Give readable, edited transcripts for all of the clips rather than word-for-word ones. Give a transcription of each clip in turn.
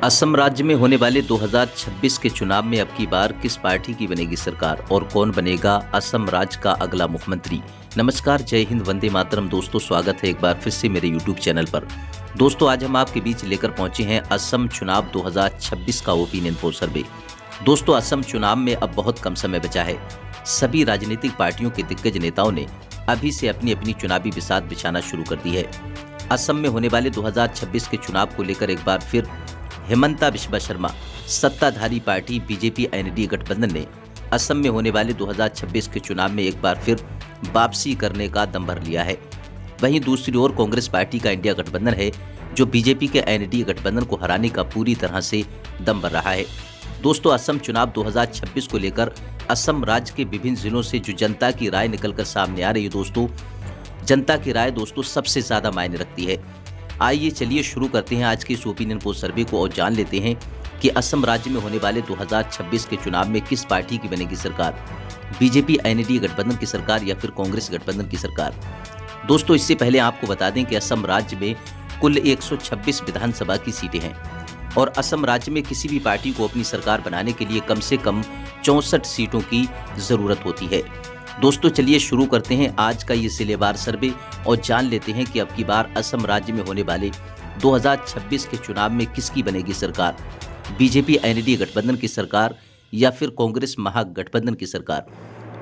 असम राज्य में होने वाले 2026 के चुनाव में अब की बार किस पार्टी की बनेगी सरकार और कौन बनेगा असम राज्य का अगला मुख्यमंत्री। नमस्कार, जय हिंद, वंदे मातरम। दोस्तों, स्वागत है एक बार फिर से मेरे यूट्यूब चैनल पर। दोस्तों, आज हम आपके बीच लेकर पहुंचे हैं असम चुनाव 2026 का ओपिनियन पोल सर्वे। दोस्तों, असम चुनाव में अब बहुत कम समय बचा है। सभी राजनीतिक पार्टियों के दिग्गज नेताओं ने अभी से अपनी अपनी चुनावी बिसात बिछाना शुरू कर दी है। असम में होने वाले 2026 के चुनाव को लेकर एक बार फिर हेमंता बिस्वा शर्मा सत्ताधारी पार्टी बीजेपी एनडीए गठबंधन ने असम में होने वाले 2026 के चुनाव में एक बार फिर वापसी करने का दम भर लिया है। वहीं दूसरी ओर कांग्रेस पार्टी का इंडिया गठबंधन है जो बीजेपी के एनडीए गठबंधन को हराने का पूरी तरह से दम भर रहा है। दोस्तों, असम चुनाव 2026 को लेकर असम राज्य के विभिन्न जिलों से जो जनता की राय निकलकर सामने आ रही है, दोस्तों जनता की राय सबसे ज्यादा मायने रखती है। आइए चलिए शुरू करते हैं आज के इस ओपिनियन पोल सर्वे को और जान लेते हैं कि असम राज्य में होने वाले 2026 के चुनाव में किस पार्टी की बनेगी सरकार, बीजेपी एनडीए गठबंधन की सरकार या फिर कांग्रेस गठबंधन की सरकार। दोस्तों, इससे पहले आपको बता दें कि असम राज्य में कुल 126 विधानसभा की सीटें हैं और असम राज्य में किसी भी पार्टी को अपनी सरकार बनाने के लिए कम से कम 64 सीटों की जरूरत होती है। दोस्तों, चलिए शुरू करते हैं आज का ये जिलेवार सर्वे और जान लेते हैं कि अब की बार असम राज्य में होने वाले 2026 के चुनाव में किसकी बनेगी सरकार, बीजेपी एनडीए गठबंधन की सरकार या फिर कांग्रेस महागठबंधन की सरकार।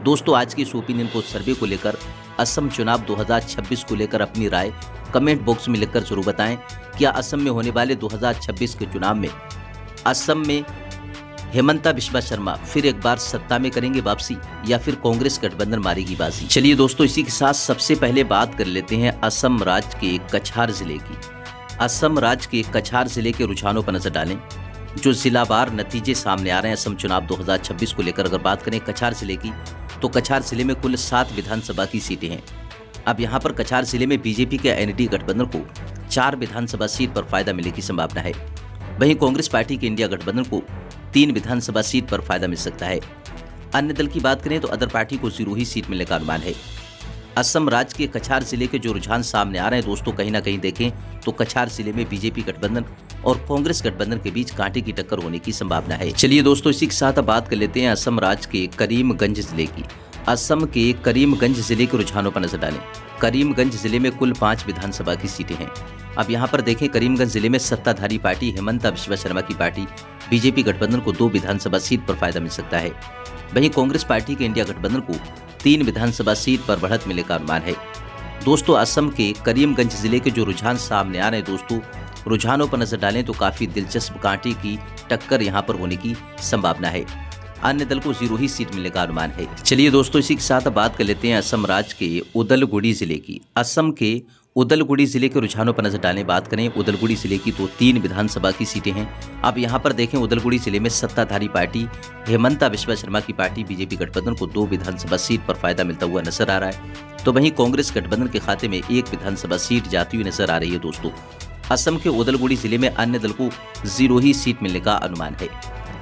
दोस्तों, आज के इस ओपिनियन पोल सर्वे को लेकर असम चुनाव 2026 को लेकर अपनी राय कमेंट बॉक्स में लिखकर जरूर बताएं। क्या असम में होने वाले 2026 के चुनाव में असम में हेमंता बिस्वा शर्मा फिर एक बार सत्ता में करेंगे वापसी या फिर कांग्रेस गठबंधन मारेगी बाजी। चलिए दोस्तों, इसी के साथ सबसे पहले बात कर लेते हैं असम राज्य के कछार जिले की। असम राज्य के कछार जिले के रुझानों पर नजर डालें। जो जिलावार नतीजे सामने आ रहे हैं असम चुनाव 2026 को लेकर अगर बात करें कछार जिले की, तो कछार जिले में कुल 7 विधानसभा की सीटें हैं। अब यहाँ पर कछार जिले में बीजेपी के एनडीए गठबंधन को 4 विधानसभा सीट पर फायदा मिलने की संभावना है। वहीं कांग्रेस पार्टी के इंडिया गठबंधन को 3 विधानसभा सीट पर फायदा मिल सकता है। अन्य दल की बात करें तो अदर पार्टी को 0 ही सीट मिलने का अनुमान है। असम राज्य के कछार जिले के जो रुझान सामने आ रहे हैं दोस्तों, कहीं ना कहीं देखें तो कछार जिले में बीजेपी गठबंधन और कांग्रेस गठबंधन के बीच कांटे की टक्कर होने की संभावना है। चलिए दोस्तों, इसी के साथ बात कर लेते हैं असम राज्य के करीमगंज जिले की। असम के करीमगंज जिले के रुझानों पर नजर डालें। करीमगंज जिले में कुल 5 विधानसभा की सीटें हैं। अब यहाँ पर देखें, करीमगंज जिले में सत्ताधारी पार्टी हेमंता बिस्वा शर्मा की पार्टी बीजेपी गठबंधन को 2 विधानसभा सीट पर फायदा मिल सकता है। वहीं कांग्रेस पार्टी के इंडिया गठबंधन को 3 विधानसभा सीट पर बढ़त मिलने का अनुमान है। दोस्तों, असम के करीमगंज जिले के जो रुझान सामने आ रहे हैं दोस्तों, रुझानों पर नजर डालें तो काफी दिलचस्प कांटे की टक्कर यहाँ पर होने की संभावना है। अन्य दल को 0 ही सीट मिलने का अनुमान है। चलिए दोस्तों, इसी के साथ बात कर लेते हैं असम राज्य के उदलगुड़ी जिले की। असम के उदलगुड़ी जिले के रुझानों पर नजर डालें। बात करें उदलगुड़ी जिले की तो 3 विधानसभा की सीटें हैं। अब यहाँ पर देखें, उदलगुड़ी जिले में सत्ताधारी पार्टी हेमंता बिस्वा शर्मा की पार्टी बीजेपी गठबंधन को 2 विधानसभा सीट पर फायदा मिलता हुआ नजर आ रहा है, तो वहीं कांग्रेस गठबंधन के खाते में 1 विधानसभा सीट जाती हुई नजर आ रही है। दोस्तों, असम के उदलगुड़ी जिले में अन्य दल को 0 ही सीट मिलने का अनुमान है।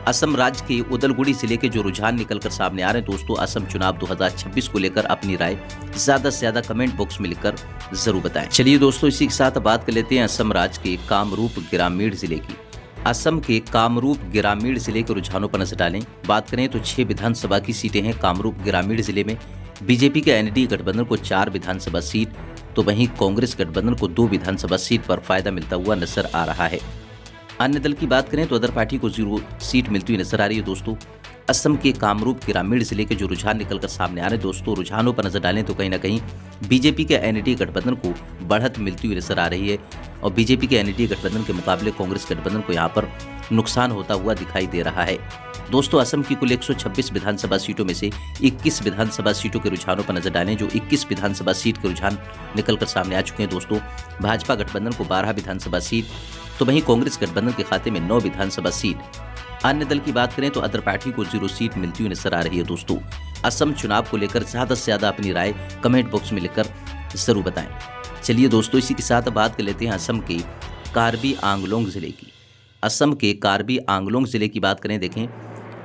असम राज्य के उदलगुड़ी जिले के जो रुझान निकलकर सामने आ रहे हैं दोस्तों, असम चुनाव 2026 को लेकर अपनी राय ज्यादा से ज्यादा कमेंट बॉक्स में लिखकर जरूर बताएं। चलिए दोस्तों, इसी के साथ बात कर लेते हैं असम राज्य के कामरूप ग्रामीण जिले की। असम के कामरूप ग्रामीण जिले के रुझानों पर नजर डालें। बात करें तो 6 विधानसभा की सीटें हैं कामरूप ग्रामीण जिले में। बीजेपी के एनडीए गठबंधन को 4 विधानसभा सीट, तो वहीं कांग्रेस गठबंधन को 2 विधानसभा सीट पर फायदा मिलता हुआ नजर आ रहा है। अन्य दल की बात करें तो अदर पार्टी को 0 सीट मिलती हुई नजर आ रही है। दोस्तों, असम के कामरूप ग्रामीण जिले के जो रुझान निकलकर सामने आ रहे हैं दोस्तों, रुझानों पर नजर डालें तो कहीं ना कहीं बीजेपी के एनडीए गठबंधन को बढ़त मिलती हुई नजर आ रही है और बीजेपी के एनडीए गठबंधन के मुकाबले कांग्रेस गठबंधन को यहाँ पर नुकसान होता हुआ दिखाई दे रहा है। दोस्तों, असम की कुल 126 विधानसभा सीटों में से 21 विधानसभा सीटों के रुझानों पर नजर डालें। जो 21 विधानसभा सीट के रुझान निकलकर सामने आ चुके हैं दोस्तों, भाजपा गठबंधन को 12 विधानसभा सीट, तो वहीं कांग्रेस गठबंधन के खाते में 9 विधानसभा सीट। अन्य दल की बात करें तो अदर पार्टी को 0 सीट मिलती हुई नजर आ रही है। दोस्तों, असम चुनाव को लेकर ज्यादा से ज्यादा अपनी राय कमेंट बॉक्स में लिखकर जरूर बताएं। चलिए दोस्तों, इसी के साथ बात कर लेते हैं असम के कार्बी आंगलोंग जिले की। असम के कार्बी आंगलोंग जिले की बात करें, देखें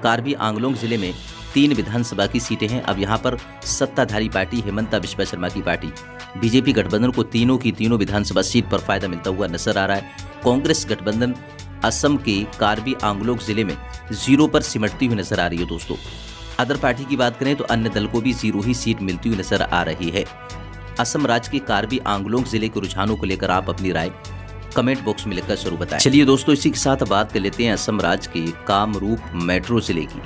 कार्बी आंगलोंग जिले में 3 विधानसभा की सीटें हैं। अब यहाँ पर सत्ताधारी पार्टी हेमंता बिस्वा शर्मा की पार्टी बीजेपी गठबंधन को तीनों की तीनों विधानसभा सीट पर फायदा मिलता हुआ नजर आ रहा है। कांग्रेस गठबंधन असम के कार्बी आंगलोंग जिले में 0 पर सिमटती हुई नजर आ रही है दोस्तों। अदर पार्टी की बात करें तो अन्य दल को भी 0 ही सीट मिलती हुई नजर आ रही है। असम राज्य के कार्बी आंगलोंग जिले के रुझानों को लेकर आप अपनी राय कमेंट बॉक्स में लिखकर जरूर बताएं। चलिए दोस्तों, इसी के साथ बात कर लेते हैं असम राज्य के कामरूप मेट्रो जिले की।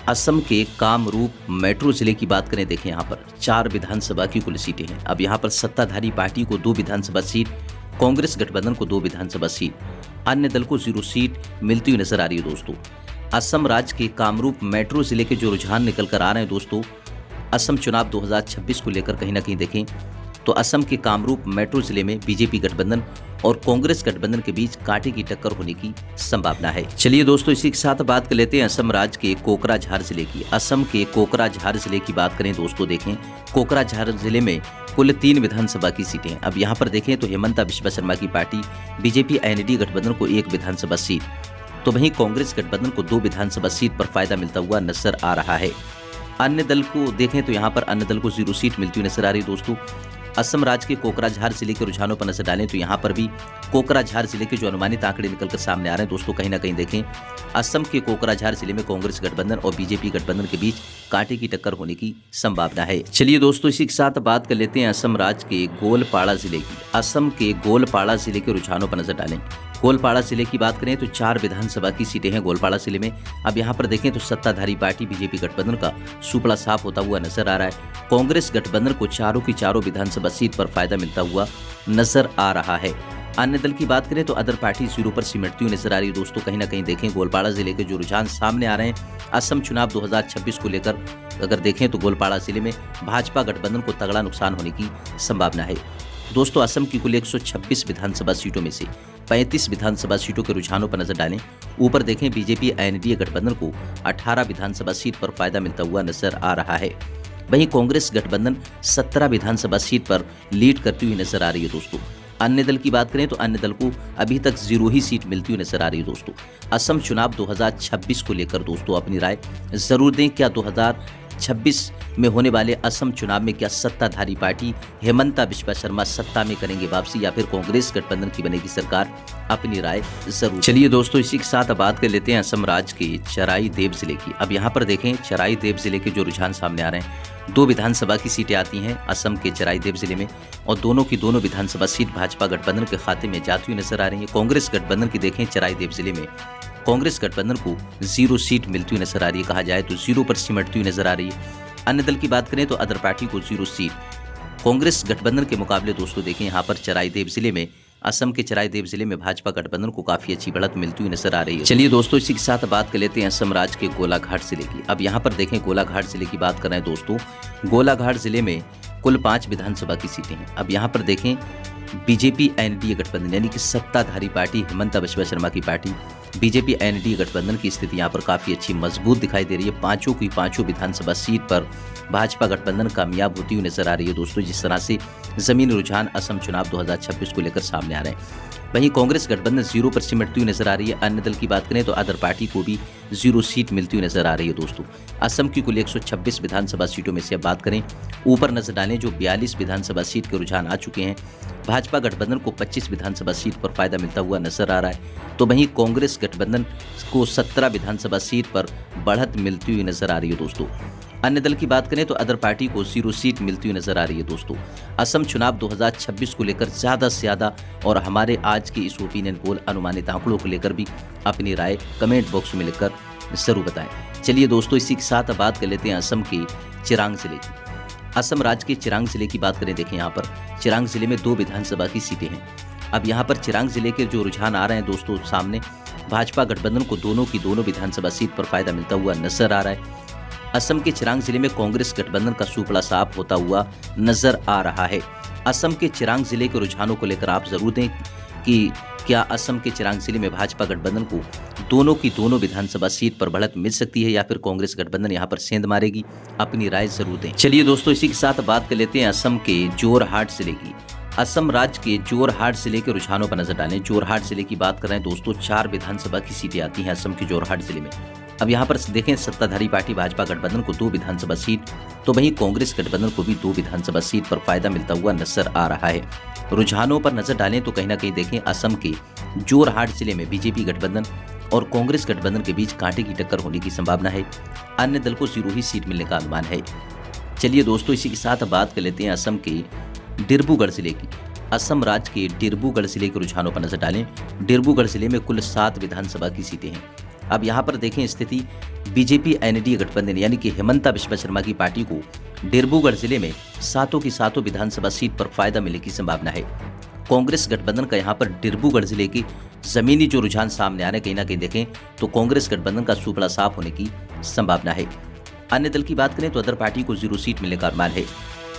असम के कामरूप मेट्रो जिले की बात करें, देखें यहाँ पर 4 विधानसभा की कुल सीटें हैं। अब यहाँ पर सत्ताधारी पार्टी को 2 विधानसभा सीट, कांग्रेस गठबंधन को 2 विधानसभा सीट, अन्य दल को 0 सीट मिलती हुई नजर आ रही है दोस्तों। असम राज्य के कामरूप मेट्रो जिले के जो रुझान निकल कर आ रहे हैं दोस्तों, असम चुनाव 2026 को लेकर कहीं ना कहीं देखें तो असम के कामरूप मेट्रो जिले में बीजेपी गठबंधन और कांग्रेस गठबंधन के बीच कांटे की टक्कर होने की संभावना है। चलिए दोस्तों, इसी के साथ बात कर लेते हैं असम राज्य के कोकराझार जिले की। असम के कोकराझार जिले की बात करें दोस्तों, देखें कोकराझार जिले में कुल 3 विधानसभा की सीटें हैं। अब यहाँ पर देखें तो हेमंता बिस्वा शर्मा की पार्टी बीजेपी एनडीए गठबंधन को 1 विधानसभा सीट, तो वहीं कांग्रेस गठबंधन को 2 विधानसभा सीट पर फायदा मिलता हुआ नजर आ रहा है। अन्य दल को देखें तो यहाँ पर अन्य दल को 0 सीट मिलती हुई नजर आ रही है दोस्तों। असम राज्य के कोकराझार जिले के रुझानों पर नजर डालें तो यहाँ पर भी कोकराझार जिले के जो अनुमानित आंकड़े निकलकर सामने आ रहे हैं दोस्तों, कहीं ना कहीं देखें असम के कोकराझार जिले में कांग्रेस गठबंधन और बीजेपी गठबंधन के बीच कांटे की टक्कर होने की संभावना है। चलिए दोस्तों, इसी के साथ बात कर लेते हैं असम राज्य के गोलपाड़ा जिले की। असम के गोलपाड़ा जिले के रुझानों पर नजर डालें। गोलपाड़ा जिले की बात करें तो 4 विधानसभा की सीटें हैं गोलपाड़ा जिले में। अब यहाँ पर देखें तो सत्ताधारी पार्टी बीजेपी गठबंधन का सुपड़ा साफ होता हुआ नजर आ रहा है। कांग्रेस गठबंधन को चारों की चारों विधानसभा सीट पर फायदा मिलता हुआ नजर आ रहा है। अन्य दल की बात करें तो अदर पार्टी 0 पर सिमटती हुई नजर आ रही है दोस्तों। कहीं ना कहीं देखें गोलपाड़ा जिले के जो रुझान सामने आ रहे हैं असम चुनाव 2026 को लेकर अगर देखें तो गोलपाड़ा जिले में भाजपा गठबंधन को तगड़ा नुकसान होने की संभावना है दोस्तों। असम की कुल 126 विधानसभा सीटों में से 35 विधानसभा सीटों के रुझानों पर नजर डालें। ऊपर देखें बीजेपी एनडीए गठबंधन को 18 विधानसभा सीट पर फायदा मिलता हुआ नजर आ रहा है। वहीं कांग्रेस गठबंधन 17 विधानसभा सीट पर लीड करती हुई नजर आ रही है दोस्तों। अन्य दल की बात करें तो अन्य दल को अभी तक 0 ही सीट मिलती हुई नजर आ रही है दोस्तों। असम चुनाव 2026 को लेकर दोस्तों अपनी राय जरूर दें। क्या 2026 में होने वाले असम चुनाव में क्या सत्ताधारी पार्टी हेमंता बिस्वा शर्मा सत्ता में करेंगे वापसी या फिर कांग्रेस गठबंधन की बनेगी सरकार? अपनी राय जरूर। चलिए दोस्तों, इसी के साथ बात कर लेते हैं असम राज्य के चराई देव जिले की। अब यहाँ पर देखें चराई देव जिले के जो रुझान सामने आ रहे हैं, 2 विधानसभा की सीटें आती हैं असम के चराई देव जिले में और दोनों की दोनों विधानसभा सीट भाजपा गठबंधन के खाते में जाती हुई नजर आ रही है। कांग्रेस गठबंधन की देखें चराई देव जिले में कांग्रेस गठबंधन को 0 सीट मिलती हुई नजर आ रही है। कहा जाए तो 0 पर सिमटती हुई नजर आ रही है। अन्य दल की बात करें तो अदर पार्टी को 0 सीट। कांग्रेस गठबंधन के मुकाबले दोस्तों देखें यहाँ पर चराई देव जिले में असम के चराई देव जिले में भाजपा गठबंधन को काफी अच्छी बढ़त मिलती हुई नजर आ रही है। चलिए दोस्तों, इसी के साथ बात कर लेते हैं असम राज्य के गोलाघाट जिले की। अब यहाँ पर देखें गोलाघाट जिले की बात कर रहे हैं दोस्तों। गोलाघाट जिले में कुल 5 विधानसभा की सीटें हैं। अब यहाँ पर देखें बीजेपी एनडीए गठबंधन यानी कि सत्ताधारी पार्टी हेमंता बिस्वा शर्मा की पार्टी बीजेपी एनडीए गठबंधन की स्थिति यहाँ पर काफी अच्छी मजबूत दिखाई दे रही है। 5 की 5 विधानसभा सीट पर भाजपा गठबंधन कामयाब होती हुई नजर आ रही है दोस्तों। जिस तरह से जमीनी रुझान असम चुनाव 2026 को लेकर सामने आ रहे हैं, वहीं कांग्रेस गठबंधन 0 पर सिमटती हुई नजर आ रही है। अन्य दल की बात करें तो अदर पार्टी को भी 0 सीट मिलती हुई नजर आ रही है दोस्तों। असम की कुल 126 विधानसभा सीटों में से अब बात करें, ऊपर नजर डालें जो 42 विधानसभा सीट के रुझान आ चुके हैं। भाजपा गठबंधन को 25 विधानसभा सीट पर फायदा मिलता हुआ नजर आ रहा है, तो वहीं कांग्रेस गठबंधन को 17 विधानसभा सीट पर बढ़त मिलती हुई नजर आ रही है दोस्तों। अन्य दल की बात करें तो अदर पार्टी को 0 सीट मिलती हुई नजर आ रही है दोस्तों। असम चुनाव 2026 को लेकर ज्यादा से ज्यादा और हमारे आज के इस ओपिनियन पोल अनुमानित आंकड़ों को लेकर भी अपनी राय कमेंट बॉक्स में लिखकर जरूर बताएं। चलिए दोस्तों, इसी के साथ बात कर लेते हैं असम के चिरांग जिले की। असम राज्य के चिरांग जिले की बात करें, देखें यहाँ पर चिरांग जिले में 2 विधानसभा की सीटें हैं। अब यहाँ पर चिरांग जिले के जो रुझान आ रहे हैं दोस्तों सामने, भाजपा गठबंधन को दोनों की दोनों विधानसभा सीट पर फायदा मिलता हुआ नजर आ रहा है। असम के चिरांग जिले में कांग्रेस गठबंधन का सुपड़ा साफ होता हुआ नजर आ रहा है। असम के चिरांग जिले के रुझानों को लेकर आप जरूर दें कि क्या असम के चिरांग जिले में भाजपा गठबंधन को दोनों की दोनों विधानसभा सीट पर बढ़त मिल सकती है या फिर कांग्रेस गठबंधन यहां पर सेंध मारेगी? अपनी राय जरूर दें। चलिए दोस्तों, इसी के साथ बात कर लेते हैं असम के जोरहाट जिले की। असम राज्य के जोरहाट जिले के रुझानों पर नजर डालें। जोरहाट जिले की बात कर रहे हैं दोस्तों, 4 विधानसभा की सीटें आती हैं असम के जोरहाट जिले में। अब यहाँ पर देखें सत्ताधारी पार्टी भाजपा गठबंधन को 2 विधानसभा सीट, तो वहीं कांग्रेस गठबंधन को भी 2 विधानसभा सीट पर फायदा मिलता हुआ नजर आ रहा है। रुझानों पर नजर डालें तो कहीं ना कहीं देखें असम के जोरहाट जिले में बीजेपी गठबंधन और कांग्रेस गठबंधन के बीच कांटे की टक्कर होने की संभावना है। अन्य दल को 0 ही सीट मिलने का अनुमान है। चलिए दोस्तों, इसी के साथ बात कर लेते हैं असम के डिब्रूगढ़ जिले की। असम राज्य के डिब्रूगढ़ जिले के रुझानों पर नजर डालें। डिब्रूगढ़ जिले में कुल 7 विधानसभा की सीटें हैं। अब यहाँ पर देखें स्थिति, बीजेपी एनडीए गठबंधन यानी कि हिमंता बिश्वा शर्मा की पार्टी को डिब्रूगढ़ जिले में 7 की 7 विधानसभा सीट पर फायदा मिलने की संभावना है। कांग्रेस गठबंधन का यहाँ पर डिब्रूगढ़ जिले की जमीनी जो रुझान सामने आ रहे कहीं ना कहीं देखें तो कांग्रेस गठबंधन का सुपड़ा साफ होने की संभावना है। अन्य दल की बात करें तो अदर पार्टी को 0 सीट मिलने का अनुमान है।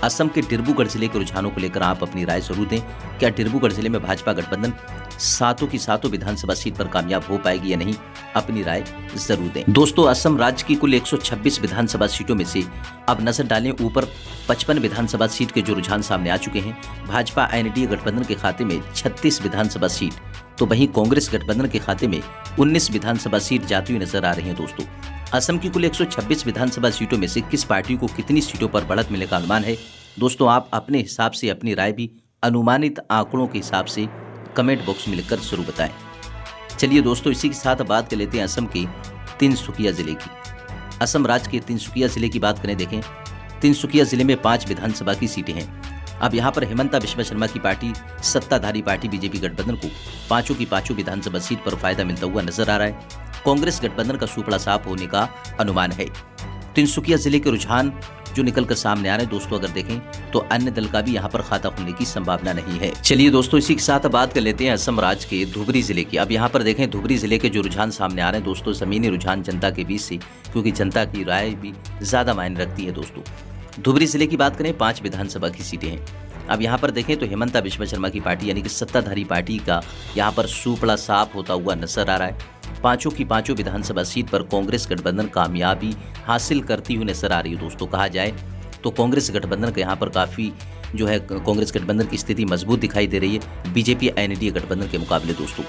असम के डिब्रूगढ़ जिले के रुझानों को लेकर आप अपनी राय जरूर दें। क्या डिब्रूगढ़ जिले में भाजपा गठबंधन 7 की 7 विधानसभा सीट पर कामयाब हो पाएगी या नहीं, अपनी राय जरूर दें। दोस्तों, असम राज्य की कुल 126 विधानसभा सीटों में से अब नजर डालें ऊपर 55 विधानसभा सीट के जो रुझान सामने आ चुके हैं। भाजपा एनडीए गठबंधन के खाते में 36 विधानसभा सीट, तो वहीं कांग्रेस गठबंधन के खाते में 19 विधानसभा सीट जाती हुई नजर आ रही है। दोस्तों, असम की कुल 126 विधानसभा सीटों में से किस पार्टी को कितनी सीटों पर बढ़त मिलने का अनुमान है, दोस्तों आप अपने हिसाब से अपनी राय भी अनुमानित आंकड़ों के हिसाब से कमेंट बॉक्स में लिखकर जरूर बताएं। चलिए दोस्तों, इसी के साथ बात कर लेते हैं असम के तिनसुकिया जिले की। असम राज्य के तिनसुकिया जिले की बात करें, देखें तिनसुकिया जिले में 5 विधानसभा की सीटें हैं। अब यहाँ पर हिमंता बिश्वा शर्मा की पार्टी सत्ताधारी पार्टी बीजेपी गठबंधन को 5 की 5 विधानसभा सीट पर फायदा मिलता हुआ नजर आ रहा है। कांग्रेस गठबंधन का सुपड़ा साफ होने का अनुमान है। तिनसुकिया जिले के रुझान जो निकलकर सामने आ रहे हैं दोस्तों, अगर देखें तो अन्य दल का भी यहाँ पर खाता खुलने की संभावना नहीं है। चलिए दोस्तों, इसी के साथ बात कर लेते हैं असम राज्य के धुबरी जिले की। अब यहाँ पर देखें धुबरी जिले के जो रुझान सामने आ रहे हैं दोस्तों, जमीनी रुझान जनता के बीच से, क्योंकि जनता की राय भी ज्यादा मायने रखती है। दोस्तों, धुबरी जिले की बात करें 5 विधानसभा की सीटें हैं। अब यहाँ पर देखें तो हिमंता बिश्वा शर्मा की पार्टी यानी कि सत्ताधारी पार्टी का यहाँ पर सुपड़ा साफ होता हुआ नजर आ रहा है। 5 की 5 विधानसभा सीट पर कांग्रेस गठबंधन कामयाबी हासिल करती हुई नजर आ रही है। दोस्तों, कहा जाए तो कांग्रेस गठबंधन का यहाँ पर काफी जो है कांग्रेस गठबंधन की स्थिति मजबूत दिखाई दे रही है बीजेपी एनडीए गठबंधन के मुकाबले। दोस्तों,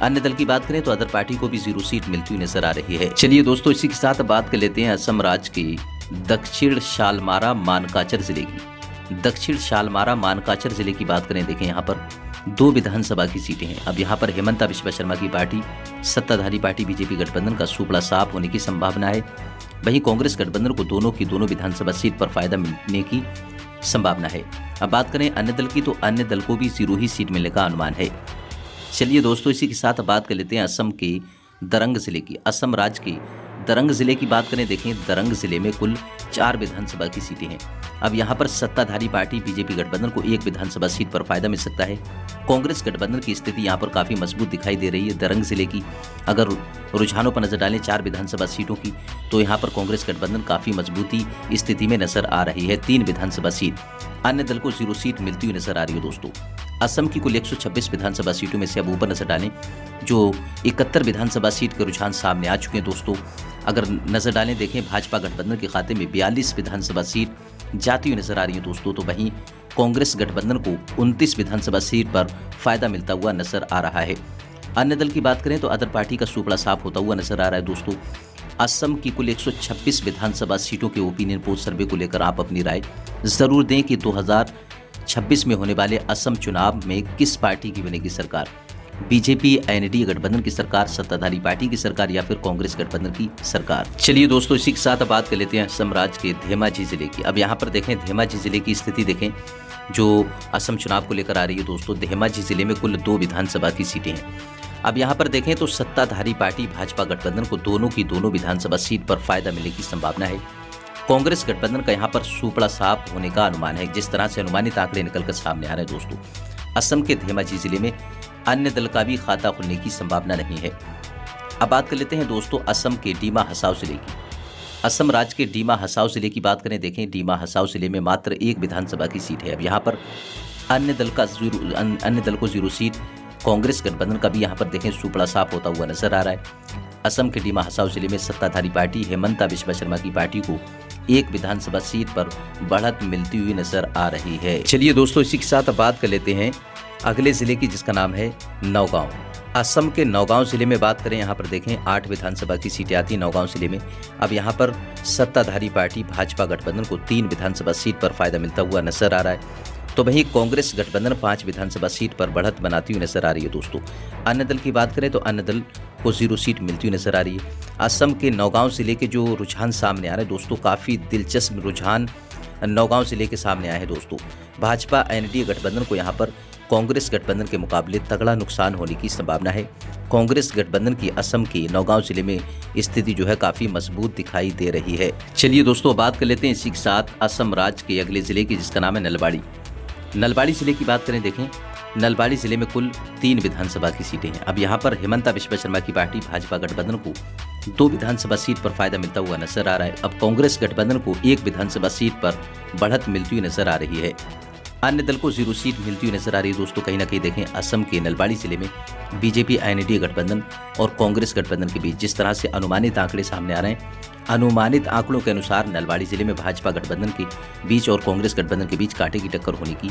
अन्य दल की बात करें तो अदर पार्टी को भी 0 सीट मिलती हुई नजर आ रही है। चलिए दोस्तों, इसी के साथ बात कर लेते हैं असम राज्य के दक्षिण शालमारा मानकाचर जिले की। दक्षिण शालमारा मानकाचर जिले की बात करें, देखें यहाँ पर 2 विधानसभा की सीटें हैं। अब यहाँ पर हिमंता बिश्वा शर्मा की पार्टी सत्ताधारी पार्टी बीजेपी गठबंधन का सुपड़ा साफ होने की संभावना है। वहीं कांग्रेस गठबंधन को दोनों की दोनों विधानसभा सीट पर फायदा मिलने की संभावना है। अब बात करें अन्य दल की, तो अन्य दल को भी 0 ही सीट मिलने का अनुमान है। चलिए दोस्तों, इसी के साथ बात कर लेते हैं असम के दरंग जिले की। असम राज्य के दरंग जिले की बात करें, देखें दरंग जिले में कुल 4 विधानसभा की सीटें हैं। अब यहाँ पर सत्ताधारी पार्टी बीजेपी गठबंधन को 1 विधानसभा सीट पर फायदा मिल सकता है। कांग्रेस गठबंधन की स्थिति यहाँ पर काफी मजबूत दिखाई दे रही है। दरंग जिले की अगर रुझानों पर नजर डालें 4 विधानसभा सीटों की, तो यहाँ पर कांग्रेस गठबंधन काफी मजबूती स्थिति में नजर आ रही है। 3 विधानसभा सीट, अन्य दल को 0 सीट मिलती हुई नजर आ रही है। दोस्तों, असम की कुल 126 विधानसभा सीटों में से अब ऊपर नजर डालें जो 71 विधानसभा सीट के रुझान सामने आ चुके हैं। दोस्तों, अगर नजर डालें देखें भाजपा गठबंधन के खाते में 42 विधानसभा सीट जाती हुई नजर आ रही है। दोस्तों, तो वहीं कांग्रेस गठबंधन को 29 विधानसभा सीट पर फायदा मिलता हुआ नजर आ रहा है। अन्य दल की बात करें तो अदर पार्टी का सुपड़ा साफ होता हुआ नजर आ रहा है। दोस्तों, असम की कुल 126 विधानसभा सीटों के ओपिनियन पोल सर्वे को लेकर आप अपनी राय जरूर दें कि 2026 में होने वाले असम चुनाव में किस पार्टी की बनेगी सरकार, बीजेपी एनडीए गठबंधन की सरकार, सत्ताधारी पार्टी की सरकार या फिर कांग्रेस गठबंधन की सरकार। चलिए दोस्तों, इसी के साथ बात कर लेते हैं असम राज्य के धेमाजी जिले की। अब यहाँ पर देखें धेमाजी जिले की स्थिति देखें जो असम चुनाव को लेकर आ रही है। दोस्तों, धेमाजी जिले में कुल 2 विधानसभा की सीटें हैं। अब यहाँ पर देखें तो सत्ताधारी पार्टी भाजपा गठबंधन को दोनों की दोनों विधानसभा सीट पर फायदा मिलने की संभावना है। कांग्रेस गठबंधन का यहाँ पर सुपड़ा साफ होने का अनुमान है। जिस तरह से अनुमानित आंकड़े निकलकर सामने आ रहे हैं दोस्तों, असम के धेमाजी जिले में अन्य दल का भी खाता खुलने की संभावना नहीं है। अब बात कर लेते हैं दोस्तों असम के डीमा हसाओ जिले की। असम राज्य के डीमा हसाओ जिले की बात करें, देखें डीमा हसाओ जिले में मात्र 1 विधानसभा की सीट है। अब यहाँ पर अन्य दल को 0 सीट, कांग्रेस गठबंधन का भी यहाँ पर देखें सुपड़ा साफ होता हुआ नजर आ रहा है। असम के डीमा हसाओ जिले में सत्ताधारी पार्टी हिमंता बिश्वा शर्मा की पार्टी को 1 विधानसभा सीट पर बढ़त मिलती हुई नजर आ रही है। चलिए दोस्तों, इसी के साथ बात कर लेते हैं अगले जिले की, जिसका नाम है नौगांव। असम के नौगांव जिले में बात करें, यहाँ पर देखें 8 विधानसभा की सीटें आती हैं नौगांव जिले में। अब यहाँ पर सत्ताधारी पार्टी भाजपा गठबंधन को 3 विधानसभा सीट पर फायदा मिलता हुआ नजर आ रहा है। तो वहीं कांग्रेस गठबंधन 5 विधानसभा सीट पर बढ़त बनाती हुई नजर आ रही है दोस्तों। अन्य दल की बात करें तो अन्य दल को 0 सीट मिलती हुई नजर आ रही है। असम के नौगांव जिले के जो रुझान सामने आ रहे हैं दोस्तों, काफ़ी दिलचस्प रुझान नौगांव जिले के सामने आए हैं दोस्तों। भाजपा एनडीए गठबंधन को यहाँ पर कांग्रेस गठबंधन के मुकाबले तगड़ा नुकसान होने की संभावना है। कांग्रेस गठबंधन की असम के नौगांव जिले में स्थिति जो है काफ़ी मजबूत दिखाई दे रही है। चलिए दोस्तों, बात कर लेते हैं इसी के साथ असम राज्य के अगले जिले की, जिसका नाम है नलबाड़ी। नलबाड़ी जिले की बात करें, देखें नलबाड़ी जिले में कुल 3 विधानसभा की सीटें हैं। अब यहाँ पर हिमंता विश्व शर्मा की पार्टी भाजपा गठबंधन को 2 विधानसभा सीट पर फायदा मिलता हुआ नजर आ रहा है। अब कांग्रेस गठबंधन को 1 विधानसभा सीट पर बढ़त मिलती हुई नजर आ रही है। अन्य दल को 0 सीट मिलती हुई नजर आ रही है दोस्तों। कहीं ना कहीं देखें असम के नलबाड़ी जिले में बीजेपी एनडीए गठबंधन और कांग्रेस गठबंधन के बीच जिस तरह से अनुमानित आंकड़े सामने आ रहे हैं, अनुमानित आंकड़ों के अनुसार नलबाड़ी जिले में भाजपा गठबंधन के बीच और कांग्रेस गठबंधन के बीच कांटे की टक्कर होने की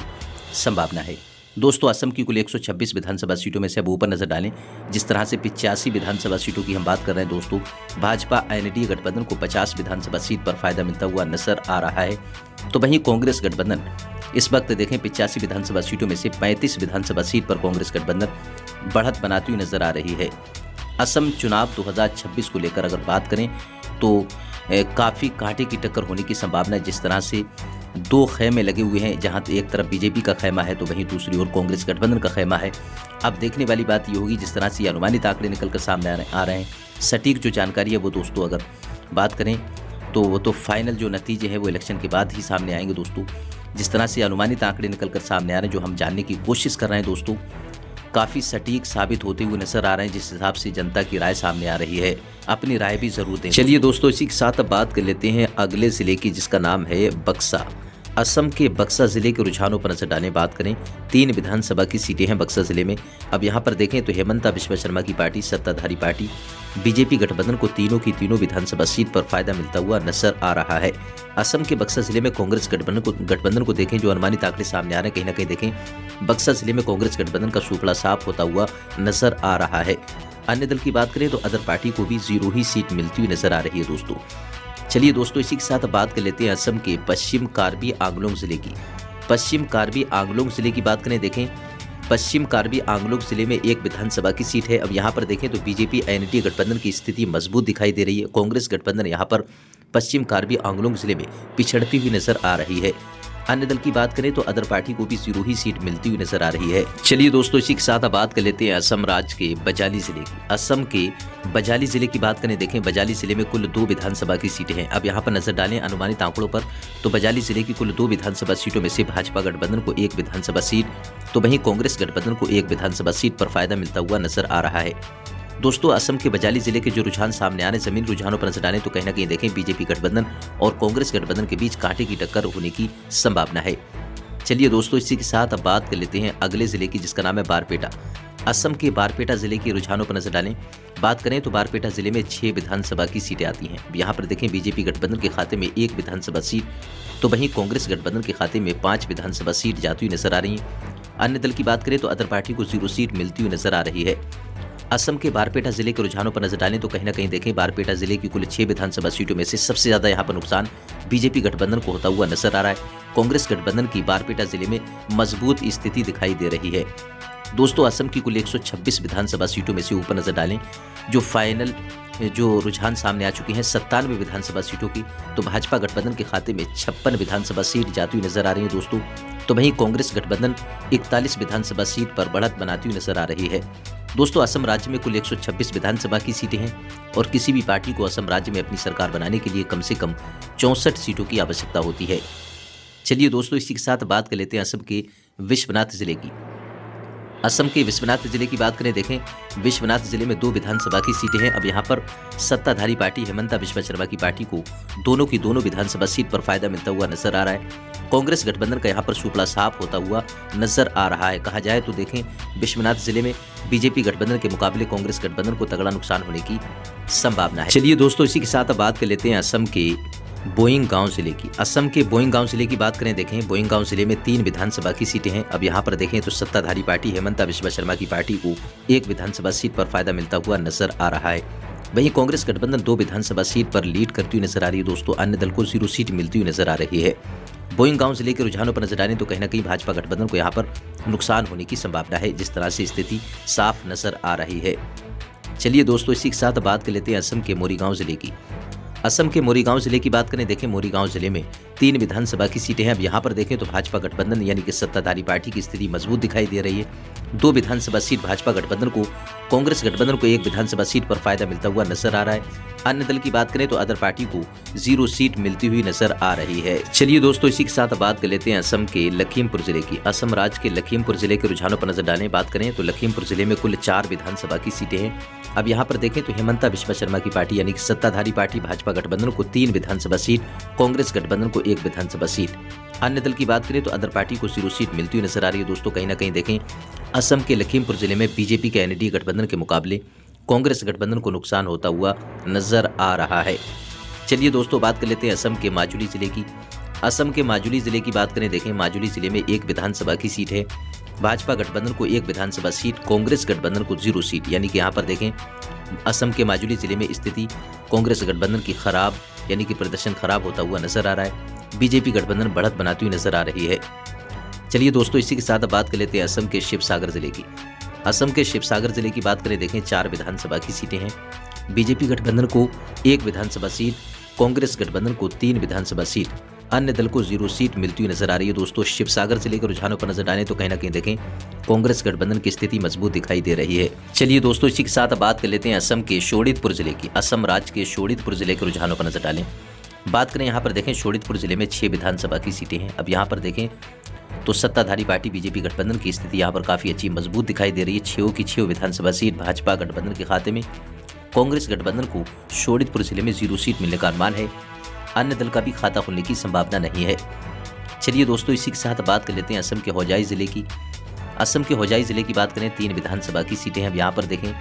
संभावना है दोस्तों। असम की कुल 126 विधानसभा सीटों में से अब ऊपर नजर डालें, जिस तरह से 85 विधानसभा सीटों की हम बात कर रहे हैं दोस्तों, भाजपा एनडीए गठबंधन को 50 विधानसभा सीट पर फायदा मिलता हुआ नजर आ रहा है। तो वहीं कांग्रेस गठबंधन इस वक्त देखें 85 विधानसभा सीटों में से 35 विधानसभा सीट पर कांग्रेस गठबंधन बढ़त बनाती हुई नजर आ रही है। असम चुनाव 2026 को लेकर अगर बात करें तो काफ़ी कांटे की टक्कर होने की संभावना है। जिस तरह से 2 खेमे लगे हुए हैं, जहां एक तरफ बीजेपी का खेमा है तो वहीं दूसरी ओर कांग्रेस गठबंधन का खेमा है। अब देखने वाली बात ये होगी, जिस तरह से ये अनुमानित आंकड़े निकलकर सामने आ रहे हैं, सटीक जो जानकारी है वो दोस्तों अगर बात करें तो वो तो फाइनल जो नतीजे हैं वो इलेक्शन के बाद ही सामने आएंगे दोस्तों। जिस तरह से अनुमानित आंकड़े निकलकर सामने आ रहे हैं, जो हम जानने की कोशिश कर रहे हैं दोस्तों, काफ़ी सटीक साबित होते हुए नजर आ रहे हैं। जिस हिसाब से जनता की राय सामने आ रही है, अपनी राय भी जरूर दें। चलिए दोस्तों, इसी के साथ अब बात कर लेते हैं अगले जिले की, जिसका नाम है बक्सा। असम के बक्सा जिले के रुझानों पर नजर डालें, बात करें 3 विधानसभा की सीटें हैं बक्सा जिले में। अब यहाँ पर देखें तो हिमंता विश्व शर्मा की पार्टी सत्ताधारी पार्टी बीजेपी गठबंधन को तीनों की तीनों विधानसभा सीट पर फायदा मिलता हुआ नजर आ रहा है। असम के बक्सा जिले में कांग्रेस गठबंधन को देखें, जो अनुमानित आंकड़े सामने आ रहे हैं, कहीं ना कहीं देखें बक्सा जिले में कांग्रेस गठबंधन का सुपड़ा साफ होता हुआ नजर आ रहा है। अन्य दल की बात करें तो अदर पार्टी को भी 0 ही सीट मिलती हुई नजर आ रही है दोस्तों। चलिए दोस्तों, इसी के साथ बात कर लेते हैं असम के पश्चिम कार्बी आंगलोंग जिले की। पश्चिम कार्बी आंगलोंग जिले की बात करें, देखें पश्चिम कार्बी आंगलोंग जिले में 1 विधानसभा की सीट है। अब यहाँ पर देखें तो बीजेपी एनडीए गठबंधन की स्थिति मजबूत दिखाई दे रही है। कांग्रेस गठबंधन यहाँ पर पश्चिम कार्बी आंगलोंग जिले में पिछड़ती हुई नजर आ रही है। अन्य दल की बात करें तो अदर पार्टी को भी 0 ही सीट मिलती हुई नजर आ रही है। चलिए दोस्तों, इसी के साथ बात कर लेते हैं असम राज्य के बजाली जिले की। असम के बजाली जिले की बात करें, देखें बजाली जिले में कुल 2 विधानसभा की सीटें हैं। अब यहाँ पर नजर डालें अनुमानित आंकड़ों पर तो बजाली जिले की कुल 2 विधानसभा सीटों में से भाजपा गठबंधन को 1 विधानसभा सीट, तो वहीं कांग्रेस गठबंधन को 1 विधानसभा सीट पर फायदा मिलता हुआ नजर आ रहा है दोस्तों। असम के बजाली जिले के जो रुझान सामने आ रहे हैं, जमीन रुझानों पर नजर डालें तो कहीं ना कहीं देखें बीजेपी गठबंधन और कांग्रेस गठबंधन के बीच कांटे की टक्कर होने की संभावना है। चलिए दोस्तों, इसी के साथ अब बात कर लेते हैं अगले जिले की, जिसका नाम है बारपेटा। असम के बारपेटा जिले के रुझानों पर नजर डालें, बात करें तो बारपेटा जिले में 6 विधानसभा की सीटें आती हैं। यहाँ पर देखें बीजेपी गठबंधन के खाते में 1 विधानसभा सीट, तो वहीं कांग्रेस गठबंधन के खाते में 5 विधानसभा सीट जाती हुई नजर आ रही है। अन्य दल की बात करें तो अदर पार्टी को 0 सीट मिलती हुई नजर आ रही है। असम के बारपेटा जिले के रुझानों पर नजर डालें तो कहीं ना कहीं देखें बारपेटा जिले की कुल 6 विधानसभा सीटों में से सबसे ज्यादा यहाँ पर नुकसान बीजेपी गठबंधन को होता हुआ नजर आ रहा है। कांग्रेस गठबंधन की बारपेटा जिले में मजबूत स्थिति दिखाई दे रही है दोस्तों। असम की कुल 126 विधानसभा सीटों में से ऊपर नजर डालें, जो फाइनल जो रुझान सामने आ चुके हैं 97 विधानसभा सीटों की, तो भाजपा गठबंधन के खाते में 56 विधानसभा सीट जाती हुई नजर आ रही है दोस्तों। तो वहीं कांग्रेस गठबंधन 41 विधानसभा सीट पर बढ़त बनाती हुई नजर आ रही है दोस्तों। असम राज्य में कुल 126 विधानसभा की सीटें हैं और किसी भी पार्टी को असम राज्य में अपनी सरकार बनाने के लिए कम से कम 64 सीटों की आवश्यकता होती है। चलिए दोस्तों, इसी के साथ बात कर लेते हैं असम के विश्वनाथ जिले की। असम के विश्वनाथ जिले की बात करें, देखें विश्वनाथ जिले में 2 विधानसभा की सीटें हैं। अब यहाँ पर सत्ताधारी पार्टी हिमंता विश्व शर्मा की पार्टी को दोनों की दोनों विधानसभा सीट पर फायदा मिलता हुआ नजर आ रहा है। कांग्रेस गठबंधन का यहाँ पर सुपड़ा साफ होता हुआ नजर आ रहा है। कहा जाए तो देखें विश्वनाथ जिले में बीजेपी गठबंधन के मुकाबले कांग्रेस गठबंधन को तगड़ा नुकसान होने की संभावना है। चलिए दोस्तों, इसी के साथ अब बात कर लेते हैं असम के बोइंग गांव जिले की, असम के बोइंग गांव जिले की बात करें, देखें बोइंग गांव जिले में 3 विधानसभा की सीटें हैं। अब यहां पर देखें तो सत्ताधारी पार्टी हेमंता बिस्वा शर्मा की पार्टी को 1 विधानसभा सीट पर फायदा मिलता हुआ नजर आ रहा है। वहीं कांग्रेस गठबंधन 2 विधानसभा सीट पर लीड करती हुई नजर आ रही है दोस्तों। अन्य दल को 0 सीट मिलती हुई नजर आ रही है। बोइंग गांव जिले के रुझानों पर नजर डालें तो कहीं न कहीं भाजपा गठबंधन को यहां पर नुकसान होने की संभावना है, जिस तरह से स्थिति साफ नजर आ रही है। चलिए दोस्तों, इसी के साथ बात कर लेते हैं असम के मोरीगांव जिले की। असम के मोरीगांव जिले की बात करें, देखें मोरीगांव जिले में 3 विधानसभा की सीटें हैं। अब यहाँ पर देखें तो भाजपा गठबंधन यानी कि सत्ताधारी पार्टी की स्थिति मजबूत दिखाई दे रही है। 2 विधानसभा सीट भाजपा गठबंधन को, कांग्रेस गठबंधन को 1 विधानसभा सीट पर फायदा मिलता हुआ नजर आ रहा है। अन्य दल की बात करें तो अदर पार्टी को 0 सीट मिलती हुई नजर आ रही है। चलिए दोस्तों, इसी के साथ बात कर लेते हैं असम के लखीमपुर जिले की। असम राज्य के लखीमपुर जिले के रुझानों पर नजर डालें, बात करें तो लखीमपुर जिले में कुल 4 विधानसभा की सीटें हैं। अब यहाँ पर देखें तो हेमंता बिस्वा शर्मा की पार्टी यानी कि सत्ताधारी पार्टी भाजपा गठबंधन को 3 विधानसभा सीट, कांग्रेस गठबंधन को 1 विधानसभा सीट। अन्य दल की बात करें तो अदर पार्टी को 0 सीट मिलती हुई नजर आ रही है दोस्तों। कहीं ना कहीं देखें असम के लखीमपुर जिले में बीजेपी के एनडीए गठबंधन के मुकाबले कांग्रेस गठबंधन को नुकसान होता हुआ नजर आ रहा है। चलिए दोस्तों, बात कर लेते हैं असम के माजुली जिले की। असम के माजुली जिले की बात करें, देखें माजुली जिले में 1 विधानसभा की सीट है। भाजपा गठबंधन को 1 विधानसभा सीट, कांग्रेस गठबंधन को 0 सीट। यानी कि यहाँ पर देखें असम के माजुली जिले में स्थिति कांग्रेस गठबंधन की खराब यानी कि प्रदर्शन खराब होता हुआ नजर आ रहा है। बीजेपी गठबंधन बढ़त बनाती हुई नजर आ रही है। चलिए दोस्तों, इसी के साथ बात कर लेते हैं असम के शिवसागर जिले की। असम के शिवसागर जिले की बात करें, देखें 4 विधानसभा की सीटें हैं। बीजेपी गठबंधन को 1 विधानसभा सीट, कांग्रेस गठबंधन को 3 विधानसभा सीट, अन्य दल को 0 सीट मिलती हुई नजर आ रही है दोस्तों। शिवसागर जिले के रुझानों पर नजर डालें तो कहीं ना कहीं देखें कांग्रेस गठबंधन की स्थिति मजबूत दिखाई दे रही है। चलिए दोस्तों, इसी के साथ बात कर लेते हैं असम के शोणितपुर जिले की। असम राज्य के शोणितपुर जिले के रुझानों पर नजर डालें, बात करें यहाँ पर देखें शोणितपुर जिले में 6 विधानसभा की सीटें हैं। अब यहाँ पर देखें तो सत्ताधारी पार्टी बीजेपी गठबंधन की स्थिति यहाँ पर काफी अच्छी मजबूत दिखाई दे रही है। 6 की 6 विधानसभा सीट भाजपा गठबंधन के खाते में। कांग्रेस गठबंधन को शोणितपुर जिले में 0 सीट मिलने का अनुमान है। अन्य दल का भी खाता खुलने की संभावना नहीं है। चलिए दोस्तों, इसी के साथ बात कर लेते हैं असम के होजाई जिले की। असम के होजाई जिले की बात करें, 3 विधानसभा की सीटें हैं। अब यहाँ पर देखें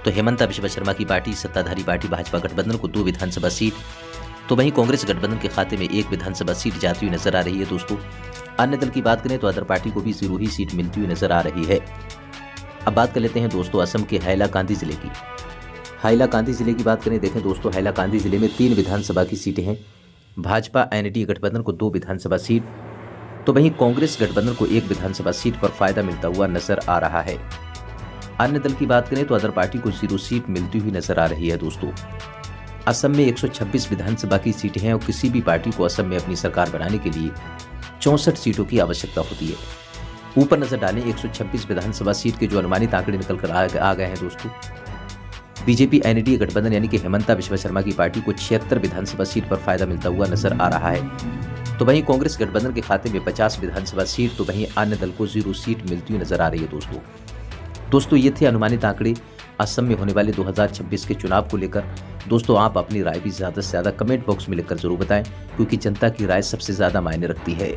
तो हेमंता बिस्वा शर्मा की पार्टी सत्ताधारी पार्टी भाजपा गठबंधन को 2 विधानसभा सीट, तो वहीं कांग्रेस गठबंधन के खाते में 1 विधानसभा सीट जाती हुई नजर आ रही है दोस्तों। अन्य दल की बात करें तो अदर पार्टी को भी 0 ही सीट मिलती हुई नजर आ रही है। अब बात कर लेते हैं दोस्तों असम के हैलाकांदी जिले की। हैलाकांदी जिले की बात करें, देखें दोस्तों हैलाकांदी जिले में 3 विधानसभा की सीटें हैं। भाजपा एनडीए गठबंधन को 2 विधानसभा सीट, तो वहीं कांग्रेस गठबंधन को 1 विधानसभा सीट पर फायदा मिलता हुआ नजर आ रहा है। अन्य दल की बात करें तो अदर पार्टी को 0 सीट मिलती हुई नजर आ रही है दोस्तों। असम में 126 विधानसभा की सीटें हैं और किसी भी पार्टी को असम में अपनी सरकार बनाने के लिए 64 सीटों की आवश्यकता होती है। ऊपर नजर डालें 126 विधानसभा सीट के जो अनुमानित आंकड़े निकल कर आ गए हैं दोस्तों। बीजेपी एनडीए गठबंधन यानी कि हेमंता बिस्वा शर्मा की पार्टी को 76 विधानसभा सीट पर फायदा मिलता हुआ नजर आ रहा है। तो वहीं कांग्रेस गठबंधन के खाते में 50 विधानसभा सीट, तो वहीं अन्य दल को 0 सीट मिलती हुई नजर आ रही है दोस्तों। ये थे अनुमानित आंकड़े असम में होने वाले 2026 के चुनाव को लेकर। दोस्तों, आप अपनी राय भी ज़्यादा से ज़्यादा कमेंट बॉक्स में लिखकर जरूर बताएं, क्योंकि जनता की राय सबसे ज़्यादा मायने रखती है।